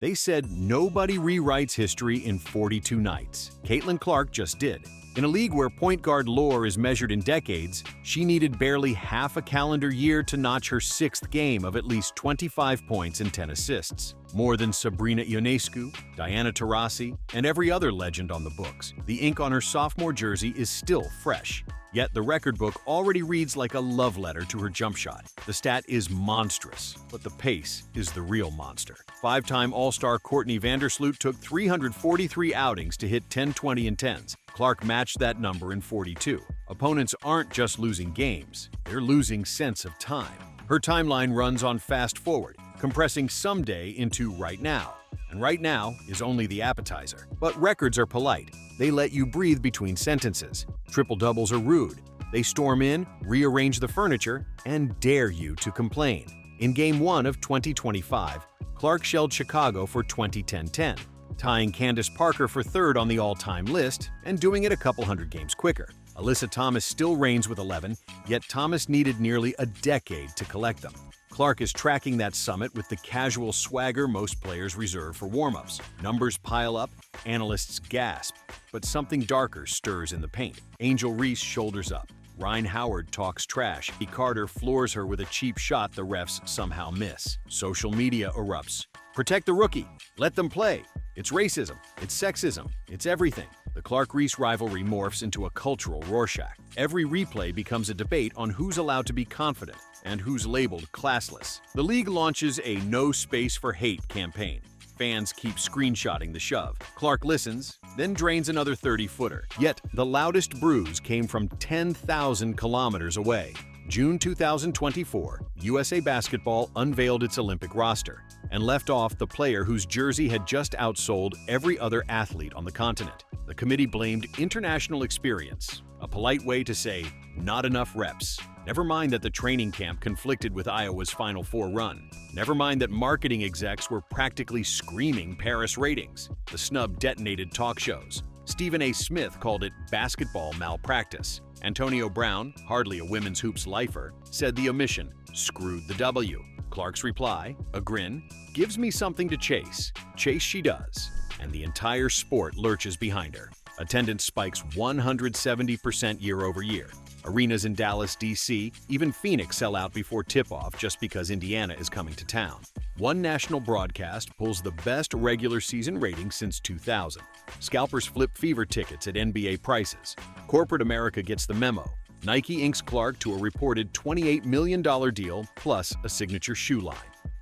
They said nobody rewrites history in 42 nights. Caitlin Clark just did. In a league where point guard lore is measured in decades, she needed barely half a calendar year to notch her 6th game of at least 25 points and 10 assists. More than Sabrina Ionescu, Diana Taurasi, and every other legend on the books, the ink on her sophomore jersey is still fresh. Yet the record book already reads like a love letter to her jump shot. The stat is monstrous, but the pace is the real monster. 5-time All-Star Courtney Vandersloot took 343 outings to hit 10, 20, and 10s. Clark matched that number in 42. Opponents aren't just losing games, they're losing sense of time. Her timeline runs on fast forward, compressing someday into right now. And right now is only the appetizer. But records are polite. They let you breathe between sentences. Triple-doubles are rude. They storm in, rearrange the furniture, and dare you to complain. In Game 1 of 2025, Clark shelled Chicago for 20-10-10, tying Candace Parker for 3rd on the all-time list and doing it a couple hundred games quicker. Alyssa Thomas still reigns with 11, yet Thomas needed nearly a decade to collect them. Clark is tracking that summit with the casual swagger most players reserve for warm-ups. Numbers pile up, analysts gasp, but something darker stirs in the paint. Angel Reese shoulders up. Ryan Howard talks trash. E. Carter floors her with a cheap shot the refs somehow miss. Social media erupts. Protect the rookie. Let them play. It's racism. It's sexism. It's everything. The Clark-Reese rivalry morphs into a cultural Rorschach. Every replay becomes a debate on who's allowed to be confident and who's labeled classless. The league launches a No Space for Hate campaign. Fans keep screenshotting the shove. Clark listens, then drains another 30-footer. Yet, the loudest bruise came from 10,000 kilometers away. June 2024, USA Basketball unveiled its Olympic roster and left off the player whose jersey had just outsold every other athlete on the continent. The committee blamed international experience, a polite way to say, not enough reps. Never mind that the training camp conflicted with Iowa's Final Four run. Never mind that marketing execs were practically screaming Paris ratings. The snub detonated talk shows. Stephen A. Smith called it basketball malpractice. Antonio Brown, hardly a women's hoops lifer, said the omission screwed the W. Clark's reply, a grin, gives me something to chase. Chase she does. And the entire sport lurches behind her. Attendance spikes 170% year over year. Arenas in Dallas, D.C., even Phoenix sell out before tip-off just because Indiana is coming to town. One national broadcast pulls the best regular season rating since 2000. Scalpers flip fever tickets at NBA prices. Corporate America gets the memo. Nike inks Clark to a reported $28 million deal plus a signature shoe line.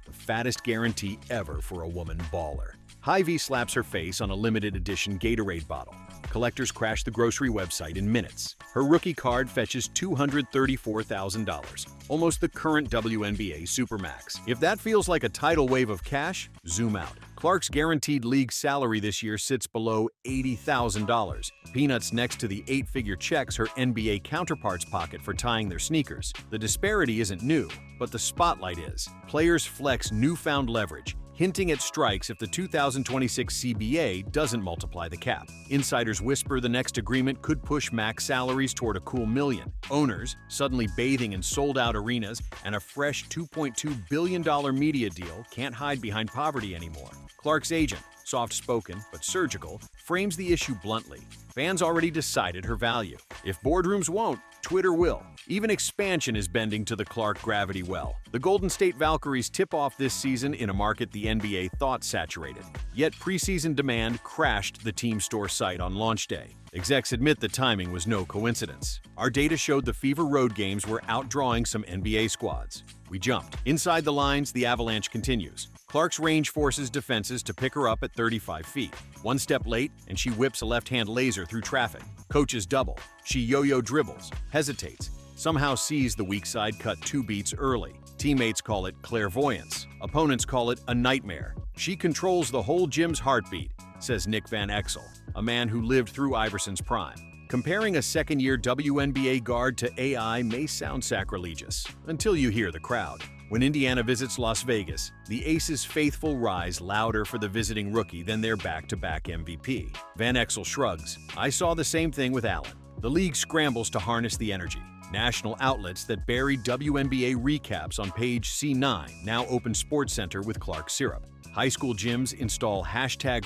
The fattest guarantee ever for a woman baller. Hy-Vee slaps her face on a limited edition Gatorade bottle. Collectors crash the grocery website in minutes. Her rookie card fetches $234,000, almost the current WNBA Supermax. If that feels like a tidal wave of cash, zoom out. Clark's guaranteed league salary this year sits below $80,000, peanuts next to the 8-figure checks her NBA counterparts pocket for tying their sneakers. The disparity isn't new, but the spotlight is. Players flex newfound leverage, hinting at strikes if the 2026 CBA doesn't multiply the cap. Insiders whisper the next agreement could push max salaries toward a cool $1 million. Owners, suddenly bathing in sold-out arenas and a fresh $2.2 billion media deal, can't hide behind poverty anymore. Clark's agent, soft-spoken but surgical, frames the issue bluntly. Fans already decided her value. If boardrooms won't, Twitter will. Even expansion is bending to the Clark gravity well. The Golden State Valkyries tip off this season in a market the NBA thought saturated. Yet preseason demand crashed the team store site on launch day. Execs admit the timing was no coincidence. Our data showed the Fever road games were outdrawing some NBA squads. We jumped. Inside the lines, the avalanche continues. Clark's range forces defenses to pick her up at 35 feet. One step late, and she whips a left-hand laser through traffic. Coaches double. She yo-yo dribbles, hesitates, somehow sees the weak side cut 2 beats early. Teammates call it clairvoyance. Opponents call it a nightmare. She controls the whole gym's heartbeat, says Nick Van Exel, a man who lived through Iverson's prime. Comparing a second-year WNBA guard to AI may sound sacrilegious, until you hear the crowd. When Indiana visits Las Vegas, the Aces' faithful rise louder for the visiting rookie than their back-to-back MVP. Van Exel shrugs. I saw the same thing with Allen. The league scrambles to harness the energy. National outlets that buried WNBA recaps on page C9 now open SportsCenter with Clark syrup. High school gyms install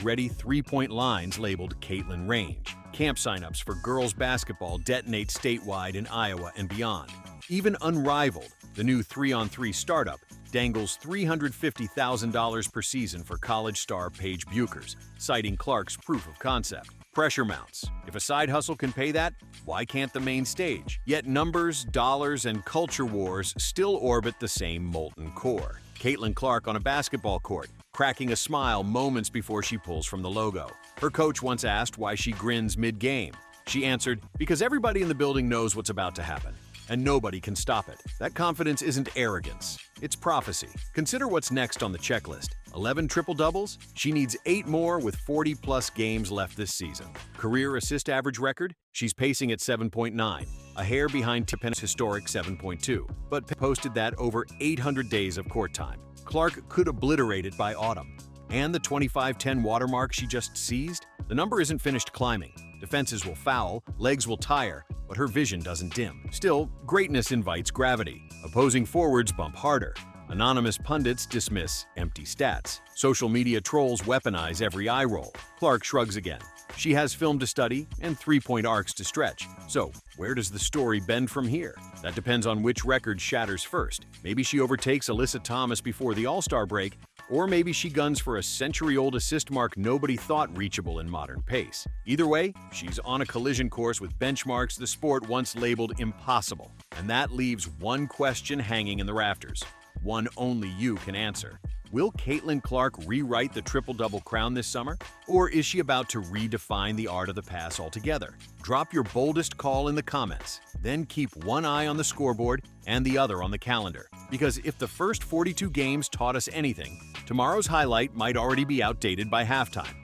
#ready three-point lines labeled Caitlin Range. Camp signups for girls basketball detonate statewide in Iowa and beyond. Even Unrivaled, the new 3-on-3 startup, dangles $350,000 per season for college star Paige Buchers, citing Clark's proof of concept. Pressure mounts. If a side hustle can pay that, why can't the main stage? Yet numbers, dollars, and culture wars still orbit the same molten core. Caitlin Clark on a basketball court, cracking a smile moments before she pulls from the logo. Her coach once asked why she grins mid-game. She answered, "Because everybody in the building knows what's about to happen, and nobody can stop it." That confidence isn't arrogance, it's prophecy. Consider what's next on the checklist. 11 triple-doubles? She needs 8 more with 40-plus games left this season. Career assist average record? She's pacing at 7.9, a hair behind Tippin's historic 7.2, but posted that over 800 days of court time. Clark could obliterate it by autumn. And the 25-10 watermark she just seized? The number isn't finished climbing. Defenses will foul, legs will tire, but her vision doesn't dim. Still, greatness invites gravity. Opposing forwards bump harder. Anonymous pundits dismiss empty stats. Social media trolls weaponize every eye roll. Clark shrugs again. She has film to study and three-point arcs to stretch. So, where does the story bend from here? That depends on which record shatters first. Maybe she overtakes Alyssa Thomas before the All-Star break, or maybe she guns for a century-old assist mark nobody thought reachable in modern pace. Either way, she's on a collision course with benchmarks the sport once labeled impossible. And that leaves one question hanging in the rafters. One only you can answer. Will Caitlin Clark rewrite the triple-double crown this summer? Or is she about to redefine the art of the pass altogether? Drop your boldest call in the comments. Then keep one eye on the scoreboard and the other on the calendar. Because if the first 42 games taught us anything, tomorrow's highlight might already be outdated by halftime.